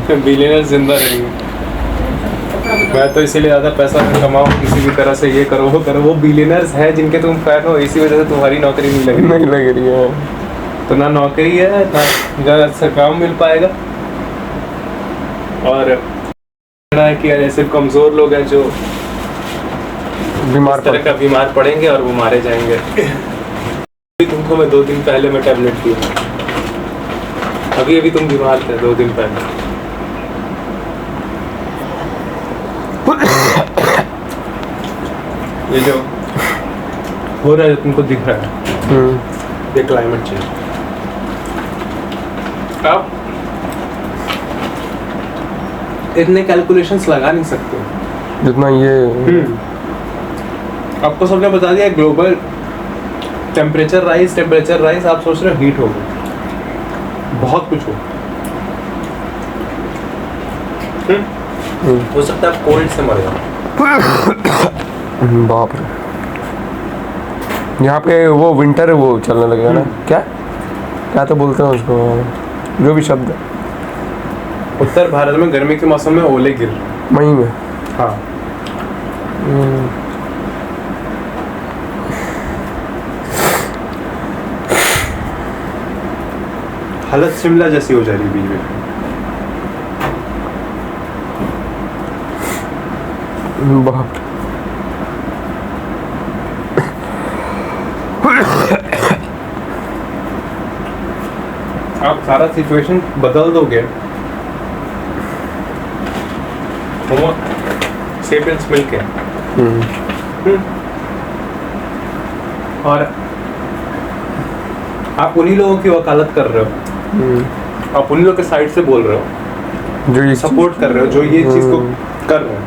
Billionaire जिंदा रहेंगे। मैं तो इसीलिए ज़्यादा पैसा कमाऊँ, किसी भी तरह से ये करो वो करो। वो बिलियनर्स है जिनके तुम फैन हो, इसी वजह से तुम्हारी नौकरी नहीं लग रही है। तो ना नौकरी है ना ज़्यादा अच्छा काम मिल पाएगा। और है कि ऐसे कमज़ोर लोग हैं जो बीमार पड़ेंगे और वो मारे जाएंगे। तुमको मैं 2 दिन पहले मैं टैबलेट दिया, अभी तुम बीमार थे 2 दिन पहले। ये जो हो रहा है तुमको दिख रहा है, ये क्लाइमेट चेंज। आप इतने कैलकुलेशंस लगा नहीं सकते जितना ये। आपको सबने बता दिया ग्लोबल टेम्परेचर राइज, आप सोच रहे हो हीट होगा, बहुत कुछ हो सकता है आप कोल्ड से मर जाओ। बाप रे, यहाँ पे वो विंटर वो चलने लगेगा ना, क्या तो बोलते हैं उसको, जो भी शब्द। उत्तर भारत में गर्मी के मौसम में ओले गिर मई में। हाँ। हालत शिमला जैसी हो जा रही बीच में। बहुत आप सारा सिचुएशन बदल दोगे, होमो सेपियंस मिलके। और आप उन्हीं लोगों की वकालत कर रहे हो, आप उन्हीं लोगों के साइड से बोल रहे हो जो ये सपोर्ट कर रहे हो, जो ये चीज को कर रहे हो।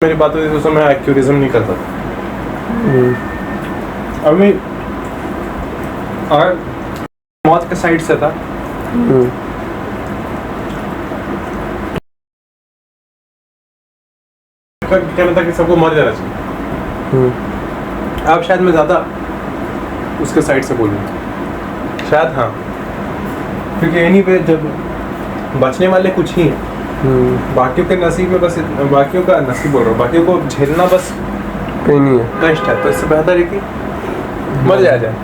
मेरी बात होती है तो मैं एक्यूरिज्म नहीं करता। अभी और मौत के साइड से था। कहना था कि सबको मर जाना चाहिए। अब शायद मैं ज्यादा उसके साइड से बोलूँ, शायद। हाँ, क्योंकि एनीवे जब बचने वाले कुछ ही हैं, बाकियों के नसीब में बस, बाकियों का नसीब बोल रहा हूँ, बाकियों को झेलना बस नहीं है, कष्ट है। तो इससे बेहतर है कि मर जाया जाए।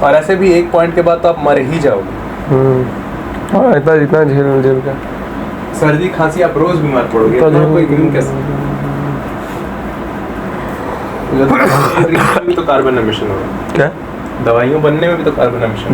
और ऐसे भी एक पॉइंट के बाद तो आप मर ही जाओगे। इतना जितना झेल का सर्दी खांसी आप रोज बीमार पड़ोगे, कोई गिनूं कैसे। भी तो कार्बन एमिशन हो रहा है, क्या दवाइयों बनने में भी तो कार्बन एमिशन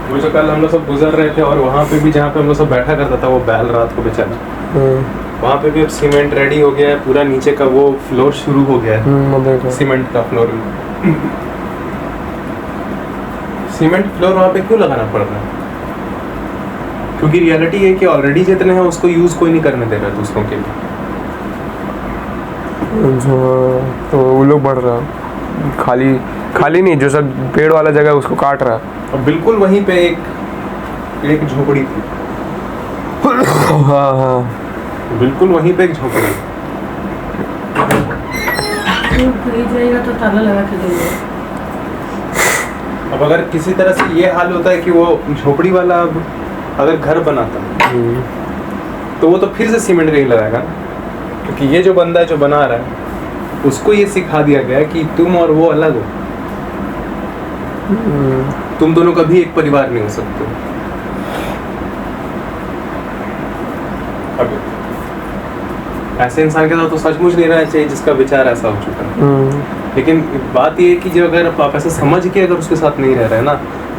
वो जो कल हम लोग सब गुजर रहे थे, और वहाँ पे भी जहाँ पे हम लोग सब बैठा करता था वो बैल रात को बेचारा, वहाँ पे भी अब सीमेंट रेडी हो गया है, पूरा नीचे का वो फ्लोर शुरू हो गया है, सीमेंट का फ्लोर। सीमेंट फ्लोर वहाँ पे क्यों लगाना पड़ रहा है? क्योंकि रियलिटी है कि ऑलरेडी जितने हैं उसको यूज कोई नहीं करने दे रहा दूसरों के लिए। तो वो लोग बढ़ रहा, खाली नहीं, जो सब पेड़ वाला जगह उसको काट रहा। और बिल्कुल वहीं पे एक झोपड़ी थी। हाँ, बिल्कुल वहीं पे एक झोपड़ी। तो ताला लगा के देंगे। अब अगर किसी तरह से ये हाल होता है कि वो झोपड़ी वाला अगर घर बनाता तो वो तो फिर से सीमेंट नहीं लगाएगा, क्योंकि ये जो बंदा है जो बना रहा है उसको ये सिखा दिया गया है कि तुम और वो अलग हो, तुम दोनों कभी एक परिवार नहीं हो सकते। अब ऐसे इंसान के साथ तो सचमुच नहीं रहना चाहिए जिसका विचार ऐसा हो चुका है। लेकिन बात ये है कि जो अगर आप ऐसा समझ के अगर उसके साथ नहीं रह रहे हैं ना,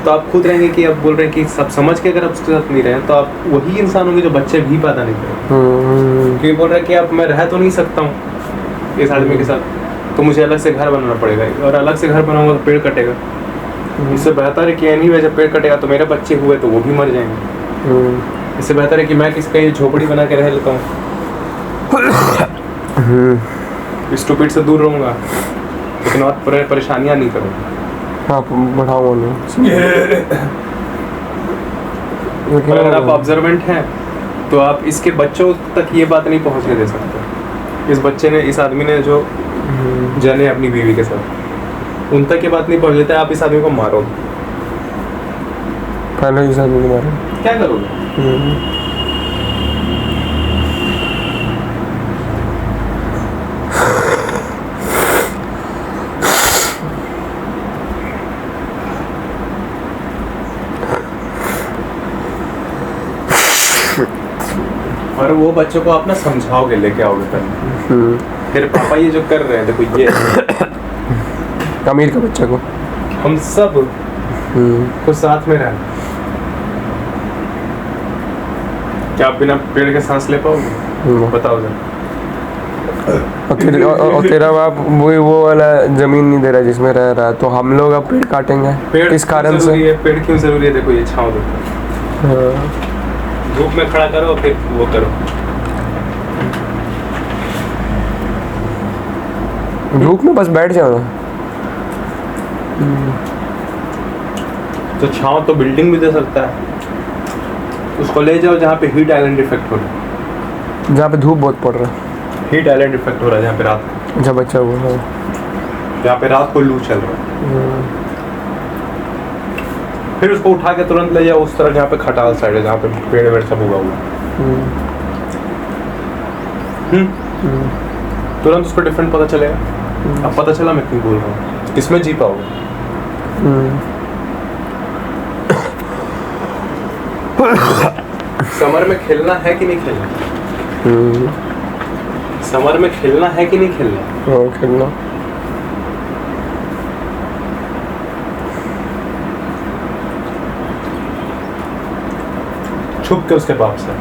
तो आप खुद रहेंगे कि आप बोल रहे हैं कि सब समझ के अगर आप उसके साथ नहीं रहे तो आप वही इंसान होंगे जो बच्चे भी पैदा नहीं करेंगे। क्योंकि बोल रहे हैं कि अब मैं रह तो नहीं सकता हूँ इस आदमी के साथ, तो मुझे अलग से घर बनाना पड़ेगा, और अलग से घर बनाऊंगा तो पेड़ कटेगा। इससे बेहतर है कि एनीवे जब पेड़ कटेगा तो मेरे बच्चे हुए तो वो भी मर जाएंगे। इससे बेहतर है कि मैं किसी का ये झोपड़ी बना के रह लेता हूँ, स्टूपिड से दूर रहूँगा, लेकिन और परेशानियाँ नहीं करूँगा। हाँ बढ़ाऊँ नहीं। और अगर आप ऑब्जर्वेंट हैं तो आप इसके बच्चों तक ये बात नहीं पहुँचने दे सकते। इस बच्चे ने, इस आदमी ने जो जाने अपनी बीवी के साथ, उन तक ये बात नहीं पहुँच देता है, आप इस आदमी को मारो, पहले इस आदमी को मारो, क्या करोगे? और वो बच्चों को आप ना समझाओगे, लेके आओगे पहले, फिर पापा ये जो कर रहे हैं देखो, ये अमीर का बच्चा को हम सब को साथ में रहना। क्या आप बिना पेड़ के सांस ले पाओगे? बताओ जरा। और तेरा बाप वो वाला जमीन नहीं दे रहा जिसमें रह रहा है, तो हम लोग अब पेड़ काटेंगे पेड़ इस कारण से। पेड़ क्यों जरूरी है? देखो ये छांव देता है, धूप में खड़ा करो फिर वो करो। धूप में बस बैठ जाओ ना। तो छांव तो बिल्डिंग भी दे सकता है, उसको ले जाओ जहाँ पे हीट आइलैंड इफेक्ट हो रहा है, जहाँ पे धूप बहुत पड़ रहा है, हीट आइलैंड इफेक्ट हो रहा है, जहाँ पे रात को, जहाँ बच्चा हुआ है, जहाँ पे रात को लू चल रहा है, फिर उसको उठा के तुरंत ले जाओ उस तरह जहाँ पे खटाल साइड है, जहाँ पे पेड़ वेड़ सब उगा हुआ है। तुरंत उसको डिफरेंट पता चलेगा। अब पता चला मैं क्यों बोल रहा हूँ, इसमें जी पाओगे। समर में खेलना है कि नहीं खेलना? समर में खेलना है कि नहीं खेलना? खेलना। छुप के उसके बाप से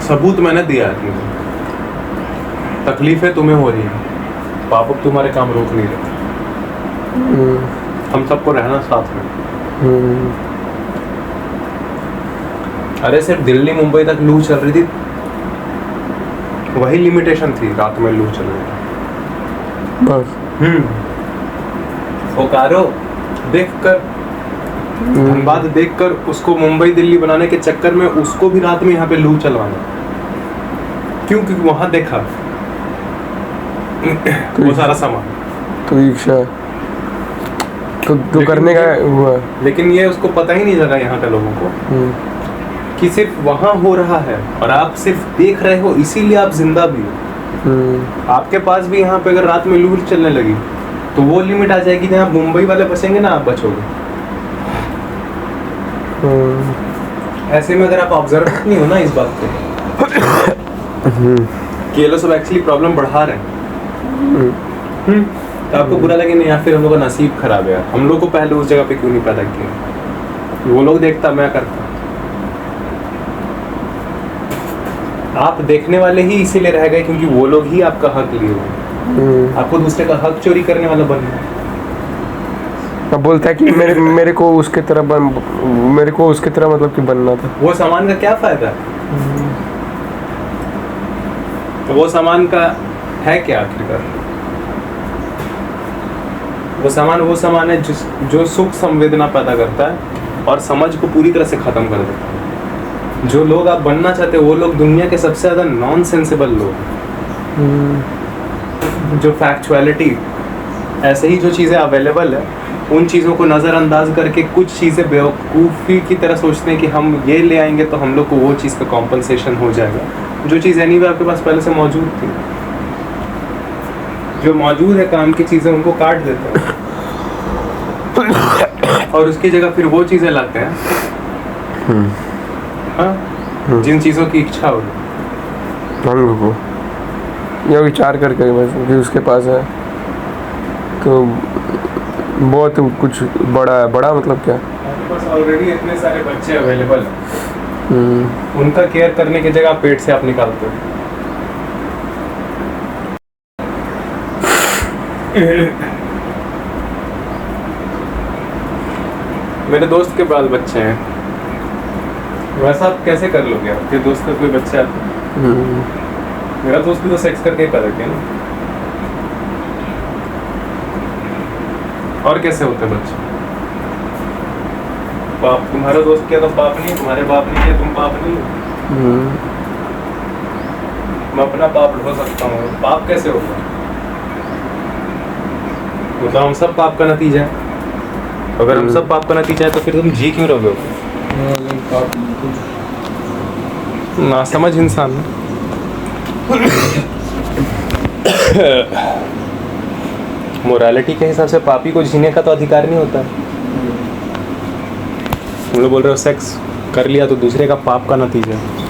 सबूत मैंने दिया है तुमको, तकलीफें तुम्हें हो रही है, पापा तुम्हारे काम रोक नहीं रहे, हम सबको रहना साथ में। अरे सिर्फ दिल्ली मुंबई तक लू चल रही थी, वही लिमिटेशन थी, रात में लू चल रही थी बस। बोकारो देखकर, धनबाद देखकर उसको मुंबई दिल्ली बनाने के चक्कर में उसको भी रात में यहाँ पे लू चलवाना, क्यों? क्योंकि वहां देखा वो सारा सामान तो इच्छा तो करने का हुआ, लेकिन ये उसको पता ही नहीं लगा यहाँ के लोगों को कि सिर्फ वहां हो रहा है और आप सिर्फ देख रहे हो, इसीलिए आप जिंदा भी हो। आपके पास भी यहाँ पे अगर रात में लू चलने लगी तो वो लिमिट आ जाएगी जहाँ मुंबई वाले बचेंगे ना, आप बचोगे। ऐसे में अगर आप ऑब्जर्व नहीं हो ना इस बात को कि ये लोग सब एक्चुअली प्रॉब्लम बढ़ा रहे हैं, तो आपको बुरा लगे नहीं, या फिर हम लोग का नसीब खराब है यार, हम लोग को पहले उस जगह पे क्यों नहीं पैदा किया। वो लोग देखता, मैं करता। आप देखने वाले ही इसीलिए रह गए क्योंकि वो लोग ही आपका हक लिए हुए, आपको दूसरे का हक चोरी करने वाला बनना है। अब बोलता है कि मेरे को उसके तरह मतलब कि बनना था। वो सामान का क्या फायदा? तो वो सामान का है क्या आखिरकार? वो सामान है जो सुख संवेदना पैदा करता है और समझ को पूरी तरह से खत्म कर देता है। जो लोग आप बनना चाहते हो वो लोग दुनिया के सबसे ज्यादा नॉन सेंसिबल लोग, जो फैक्चुअलिटी, ऐसे ही जो चीजें अवेलेबल है उन चीज़ों को नज़रअंदाज करके कुछ चीज़ें बेवकूफ़ी की तरह सोचते हैं कि हम ये ले आएंगे तो हम लोग को वो चीज़ का कॉम्पनसेशन हो जाएगा, जो चीज़ एनीवे आपके पास पहले से मौजूद थी। जो मौजूद है काम की चीज़ें उनको काट देते हैं और उसकी जगह फिर वो चीज़ें लाते हैं, हाँ, जिन चीज़ों की इच्छा हो हम लोग को यह विचार करके बस कि उसके पास है तो बहुत कुछ बड़ा मतलब क्या, आपके पास ऑलरेडी इतने सारे बच्चे अवेलेबल हैं, उनका केयर करने की जगह पेट से आप निकालते हो। मेरे दोस्त के बाल बच्चे हैं, वैसा आप कैसे कर लोगे? आपके दोस्त का कोई बच्चा है? मेरा दोस्त भी तो सेक्स करके कर रखे ना। और कैसे होते बच्चे? बाप तुम्हारा दोस्त किया तो बाप नहीं, तुम्हारे बाप नहीं किया तुम बाप नहीं हो। मैं अपना पाप ढो सकता हूँ, पाप कैसे होगा? मतलब हम सब पाप का नतीजा है। अगर हम सब पाप का नतीजा है तो फिर तुम जी क्यों रहोगे? ना समझ इंसान। मोरालिटी के हिसाब से पापी को जीने का तो अधिकार नहीं होता। तुम लोग बोल रहे हो सेक्स कर लिया तो दूसरे का पाप का नतीजा है।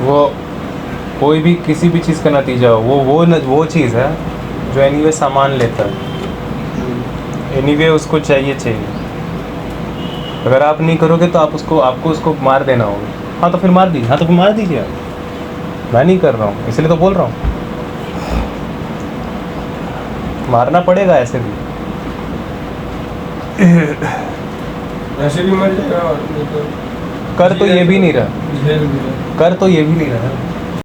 वो कोई भी किसी भी चीज़ का नतीजा हो, वो चीज़ है जो एनीवे सामान लेता है। एनीवे उसको चाहिए। अगर आप नहीं करोगे तो आपको उसको मार देना होगा। हाँ तो फिर मार दीजिए। मैं नहीं कर रहा हूँ इसलिए तो बोल रहा हूँ, मारना पड़ेगा ऐसे भी। ऐसे भी मर जाएगा और कर तो ये भी नहीं रहा।